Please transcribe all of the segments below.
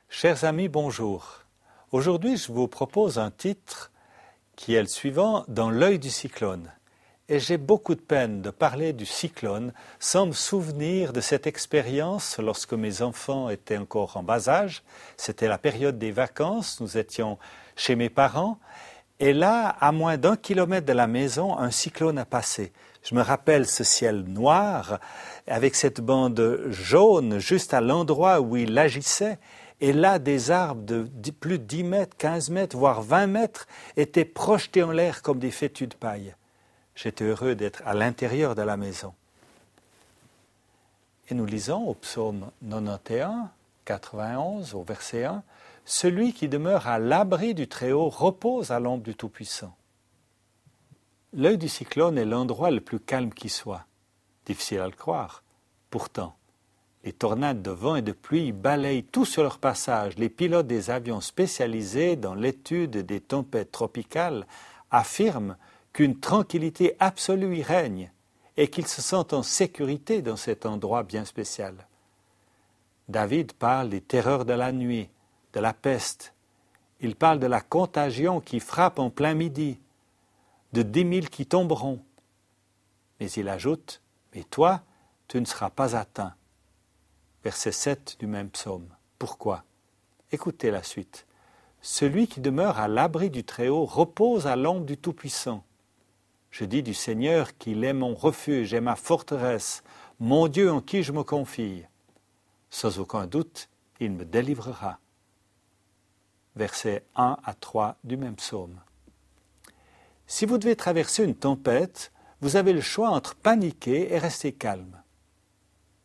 Chers amis, bonjour. Aujourd'hui, je vous propose un titre qui est le suivant, « Dans l'œil du cyclone ». Et j'ai beaucoup de peine de parler du cyclone sans me souvenir de cette expérience lorsque mes enfants étaient encore en bas âge. C'était la période des vacances, nous étions chez mes parents. Et là, à moins d'1 kilomètre de la maison, un cyclone a passé. Je me rappelle ce ciel noir avec cette bande jaune juste à l'endroit où il agissait. Et là, des arbres de plus de 10 mètres, 15 mètres, voire 20 mètres étaient projetés en l'air comme des fétus de paille. J'étais heureux d'être à l'intérieur de la maison. Et nous lisons au psaume 91, 91, au verset 1, « Celui qui demeure à l'abri du Très-Haut repose à l'ombre du Tout-Puissant. » L'œil du cyclone est l'endroit le plus calme qui soit. Difficile à le croire. Pourtant, les tornades de vent et de pluie balayent tout sur leur passage. Les pilotes des avions spécialisés dans l'étude des tempêtes tropicales affirment qu'une tranquillité absolue y règne et qu'ils se sentent en sécurité dans cet endroit bien spécial. David parle des terreurs de la nuit, de la peste. Il parle de la contagion qui frappe en plein midi, de 10 000 qui tomberont. Mais il ajoute, « Mais toi, tu ne seras pas atteint. » Verset 7 du même psaume. Pourquoi? Écoutez la suite. « Celui qui demeure à l'abri du Très-Haut repose à l'ombre du Tout-Puissant. Je dis du Seigneur qu'il est mon refuge et ma forteresse, mon Dieu en qui je me confie. Sans aucun doute, il me délivrera. » Versets 1 à 3 du même psaume. Si vous devez traverser une tempête, vous avez le choix entre paniquer et rester calme.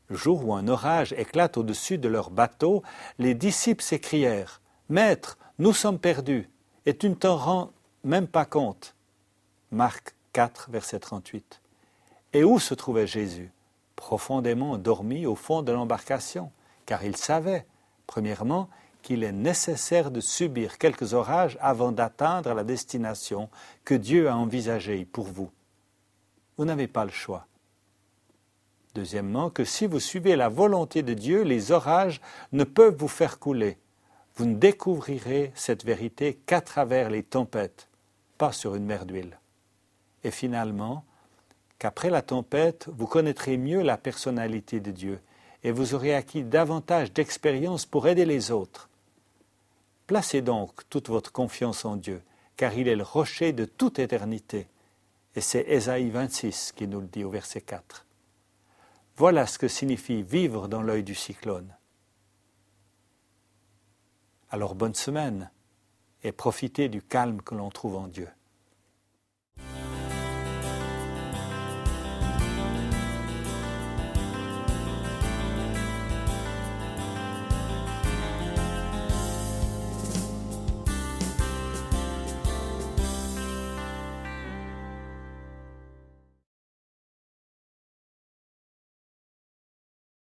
Le jour où un orage éclate au-dessus de leur bateau, les disciples s'écrièrent « Maître, nous sommes perdus, et tu ne t'en rends même pas compte. » Marc 4, verset 38. Et où se trouvait Jésus? Profondément endormi au fond de l'embarcation, car il savait, premièrement, qu'il est nécessaire de subir quelques orages avant d'atteindre la destination que Dieu a envisagée pour vous. Vous n'avez pas le choix. Deuxièmement, que si vous suivez la volonté de Dieu, les orages ne peuvent vous faire couler. Vous ne découvrirez cette vérité qu'à travers les tempêtes, pas sur une mer d'huile. Et finalement, qu'après la tempête, vous connaîtrez mieux la personnalité de Dieu et vous aurez acquis davantage d'expérience pour aider les autres. Placez donc toute votre confiance en Dieu, car il est le rocher de toute éternité. Et c'est Ésaïe 26 qui nous le dit au verset 4. Voilà ce que signifie vivre dans l'œil du cyclone. Alors bonne semaine et profitez du calme que l'on trouve en Dieu.